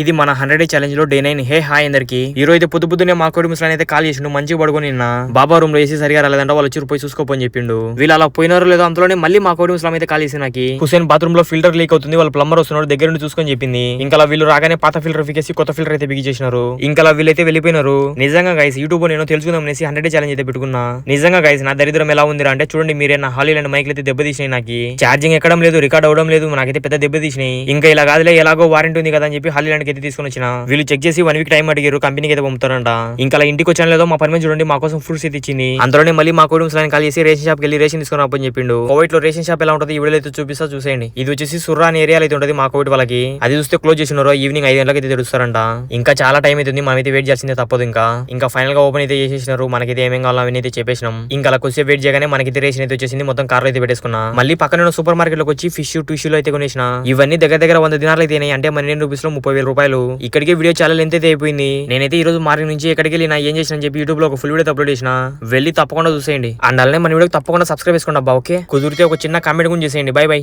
ఇది మన 100 day challenge లో డే 9. హే హాయ్ అందరికి. ఈ రోజు అయితే పొద్దునే మా కోడి ముసలాన్ని అయితే కాల్ చేసిండు. మంచిగా పడుకొని నిన్న బాబా రూమ్ లో ఏసీ సరిగా రాలేదంట, వాళ్ళు వచ్చి పోయి చూసుకోపోని చెప్పిండు. వీళ్ళు అలా పోయినారో లేదో అంతలోనే మళ్ళీ మా కోడి ముసలాం అయితే కాల్ చేసి నాకు హుసేన్ బాత్రూమ్ లో ఫిల్టర్ లీక్ అవుతుంది, వాళ్ళ ప్లంబర్ వస్తున్నాడు దగ్గర నుండి చూసుకొని చెప్పింది. ఇంకా వీళ్ళు రాగానే పాత ఫిల్టర్ ఫికేసి కొత్త ఫిల్టర్ అయితే బిగి చేసినారు. ఇంకా వీళ్ళైతే వెళ్ళిపోయినారు. నిజంగా గైస్ యూట్యూబ్ నేను తెలుసుకుందాం అనేసి 100 డే ఛాలెంజ్ అయితే పెట్టుకున్నా. నిజంగా గైస్ నా దరిద్రం ఎలా ఉంది అంటే చూడండి మీరే, నా హాలీలాండ్ మైక్లు అయితే దెబ్బతీసినాయి. నాకు ఛార్జింగ్ ఎక్కడం లేదు, రికార్డ్ అవడం లేదు, నాకైతే పెద్ద దెబ్బతీసినాయి. ఇంకా ఇలా కాదులే ఎలాగో వారంటీ ఉంది కదా అని చెప్పి హాలీలాండ్ అయితే తీసుకొని వచ్చిన. వీళ్ళు చెక్ చేసి 1 వీక్ టైం అడిగారు, కంపెనీకి అయితే పంపుతారంట. ఇంకా ఇంటికి వచ్చాను లేదో మా పని చూడండి మా కోసం ఫ్రూట్స్ అయితే ఇచ్చింది. అందులోనే మళ్ళీ మా కోడి ముసలాన్ని కాల్ చేసి రేషన్ షాప్ కి వెళ్ళి రేషన్ తీసుకుని రాపని చెప్పిండు. కోవిడ్ లో రేషన్ షాప్ ఎలా ఉంటుంది ఈ వీడియో అయితే చూపిస్తా చూసేయండి. ఇది వచ్చేసి సుర్రా అనే ఏరియా అయితే ఉంటుంది మా కోవిడ్ వాళ్ళకి. అది చూస్తే క్లోజ్ చేసినారు, ఈవినింగ్ 5 గంటలకు అయితే తెరుస్తారంట. ఇంకా చాలా టైం అవుతుంది, మనమైతే వెయిట్ చేయాల్సిందే తప్పదు. ఇంకా ఫైనల్ గా ఓపెన్ అయితే చేసేసినారు. మనకైతే ఏమేం కావాలో అవన్నీ అయితే చెప్పేసినాం. ఇంకా అలా కొద్దిసేపు వెయిట్ చేయగానే మనకైతే రేషన్ అయితే వచ్చేసింది. మొత్తం కార్లో అయితే పెట్టేసుకున్నా. మళ్ళీ పక్కన సూపర్ మార్కెట్ లోకి వచ్చి ఫిష్ టిష్యూలు అయితే కొనేసిన. ఇవన్నీ దగ్గర 100 దినాలు అయితే అంటే మన రూపీస్ లో 30,000 రూపాయలు. ఇక్కడికి వీడియో చాలా లెంత్ అయితే అయిపోయింది. నేనైతే ఈ రోజు మార్నింగ్ నుంచి ఎక్కడికి వెళ్ళి ఏం చేసిన చెప్పి యూట్యూబ్ లో ఒక ఫుల్ వీడియో అప్లోడ్ చేసిన. వెళ్ళి తప్పకుండా చూసేయండి. అండ్ అలానే మన వీడియో తప్పకుండా సబ్స్క్రైబ్ చేసుకోండి అబ్బా. ఓకే, కుదిరితే ఒక చిన్న కామెంట్ కూడా చేసేయండి. By by.